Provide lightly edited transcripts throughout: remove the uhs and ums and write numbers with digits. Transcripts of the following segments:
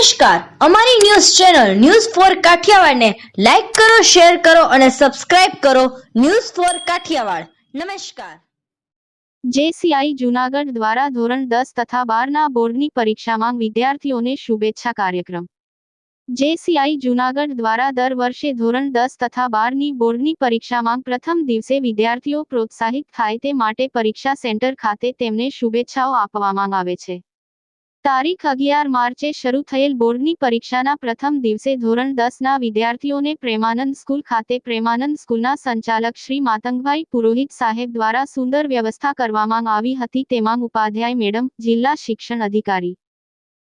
નમસ્કાર, અમારી news channel news for Kathiawad ને લાઈક કરો, શેર કરો અને સબસ્ક્રાઇબ કરો. News for Kathiawad. નમસ્કાર. જેસીઆઈ જૂનાગઢ દ્વારા ધોરણ 10 તથા 12ના બોર્ડની પરીક્ષામાં વિદ્યાર્થીઓને શુભેચ્છા કાર્યક્રમ. જેસીઆઈ જૂનાગઢ દ્વારા દર વર્ષે ધોરણ 10 તથા 12ની બોર્ડની પરીક્ષામાં પ્રથમ દિવસે વિદ્યાર્થીઓ પ્રોત્સાહિત થાય તે માટે પરીક્ષા સેન્ટર ખાતે તેમને શુભેચ્છાઓ આપવામાં આવે છે. તારીખ 11 માર્ચે શરૂ થયેલ બોર્ડની પરીક્ષાના પ્રથમ દિવસે ધોરણ 10ના વિદ્યાર્થીઓને પ્રેમાનંદ સ્કૂલ ખાતે પ્રેમાનંદ સ્કૂલના સંચાલક શ્રી માતંગભાઈ પુરોહિત સાહેબ દ્વારા સુંદર વ્યવસ્થા કરવામાં આવી હતી. તેમાં ઉપાધ્યાય મેડમ, જિલ્લા શિક્ષણ અધિકારી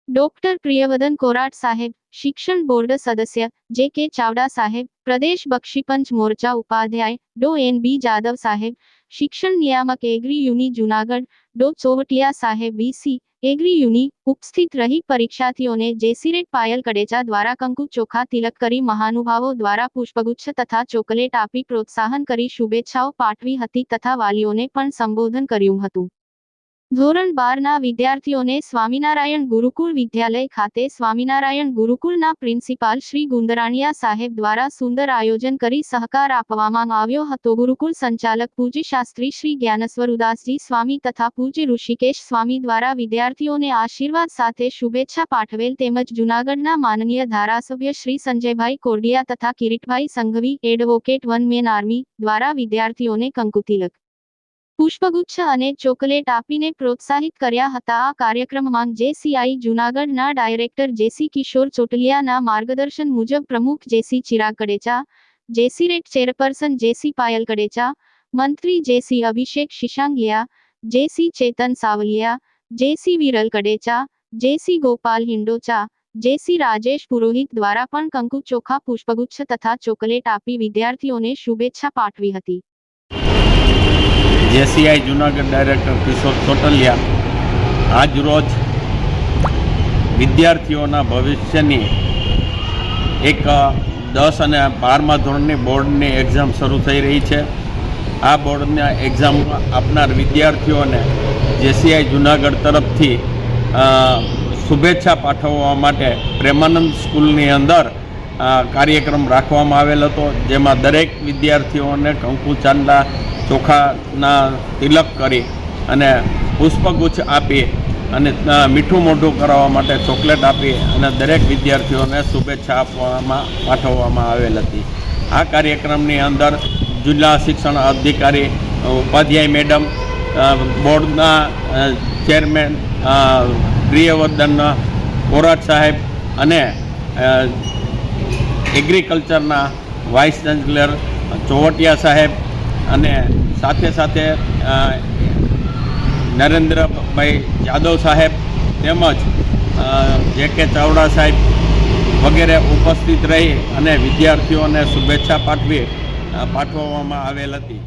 ડોક્ટર પ્રિયવદન કોરાટ સાહેબ, શિક્ષણ બોર્ડ સદસ્ય જે કે ચાવડા સાહેબ, પ્રદેશ બક્ષીપંચ મોરચા ઉપાધ્યાય ડો એન.બી. જાદવ સાહેબ, શિક્ષણ નિયામક એગ્રી યુની જૂનાગઢ ડો ચોવટિયા સાહેબ વીસી એગ્રી યુની ઉપસ્થિત રહી પરીક્ષાર્થીઓને જેસીરેટ પાયલ કડેચા દ્વારા કંકુ ચોખા તિલક કરી મહાનુભાવો દ્વારા પુષ્પગુચ્છ તથા ચોકલેટ આપી પ્રોત્સાહન કરી શુભેચ્છાઓ પાઠવી હતી તથા વાલીઓને પણ સંબોધન કર્યું હતું. ધોરણ 12ના વિદ્યાર્થીઓને સ્વામિનારાયણ ગુરુકુળ વિદ્યાલય ખાતે સ્વામિનારાયણ ગુરુકુળના પ્રિન્સિપાલ શ્રી ગુંદરાણીયા સાહેબ દ્વારા સુંદર આયોજન કરી સહકાર આપવામાં આવ્યો હતો. ગુરુકુળ સંચાલક પૂજ્ય શાસ્ત્રી શ્રી જ્ઞાનસ્વરૂદાસજી સ્વામી તથા પૂજ્ય ઋષિકેશ સ્વામી દ્વારા વિદ્યાર્થીઓને આશીર્વાદ સાથે શુભેચ્છા પાઠવેલ તેમજ જૂનાગઢના માનનીય ધારાસભ્ય શ્રી સંજયભાઈ કોરડિયા તથા Kiritbhai Sanghvi advocate one man army દ્વારા વિદ્યાર્થીઓને કંકુતિલક, પુષ્પગુચ્છ અને ચોકલેટ આપીને પ્રોત્સાહિત કર્યા હતા. આ કાર્યક્રમમાં જેસીઆઈ જૂનાગઢના ડાયરેક્ટર જેસી કિશોર ચોટલિયાના માર્ગદર્શન મુજબ પ્રમુખ જેસી ચિરાગ કડેચા, જેસીરેટ ચેરપર્સન જેસી પાયલ કડેચા, મંત્રી જેસી અભિષેક શિશાંગિયા, જેસી ચેતન સાવલિયા, જેસી વિરલ કડેચા, જેસી ગોપાલ હિંડોચા, જેસી રાજેશ પુરોહિત દ્વારા પણ કંકુ ચોખા, પુષ્પગુચ્છ તથા ચોકલેટ આપી વિદ્યાર્થીઓને શુભેચ્છા પાઠવી હતી. જેસીઆઈ જૂનાગઢ ડાયરેક્ટર કિશોર ચોટલિયા આજ રોજ વિદ્યાર્થીઓના ભવિષ્યની એક 10 અને 12મા ધોરણની બોર્ડની એક્ઝામ શરૂ થઈ રહી છે. આ બોર્ડના એક્ઝામ આપનાર વિદ્યાર્થીઓને જેસીઆઈ જૂનાગઢ તરફથી શુભેચ્છા પાઠવવા માટે પ્રેમાનંદ સ્કૂલની અંદર કાર્યક્રમ રાખવામાં આવેલ હતો, જેમાં દરેક વિદ્યાર્થીઓને કંકુ ચાંદલા ચોખાના તિલક કરી અને પુષ્પગુચ્છ આપી અને મીઠું મોઢું કરાવવા માટે ચોકલેટ આપી અને દરેક વિદ્યાર્થીઓને શુભેચ્છા પાઠવવામાં આવેલ હતી. આ કાર્યક્રમની અંદર જિલ્લા શિક્ષણ અધિકારી ઉપાધ્યાય મેડમ, બોર્ડના ચેરમેન પ્રિયવર્ધન કોરાટ સાહેબ અને એગ્રીકલ્ચરના વાઇસ ચાન્સેલર ચોવટિયા સાહેબ અને સાથે સાથે નરેન્દ્રભાઈ જાદવ સાહેબ તેમજ જે કે ચાવડા સાહેબ વગેરે ઉપસ્થિત રહી અને વિદ્યાર્થીઓને શુભેચ્છા પાઠવવામાં આવેલ હતી.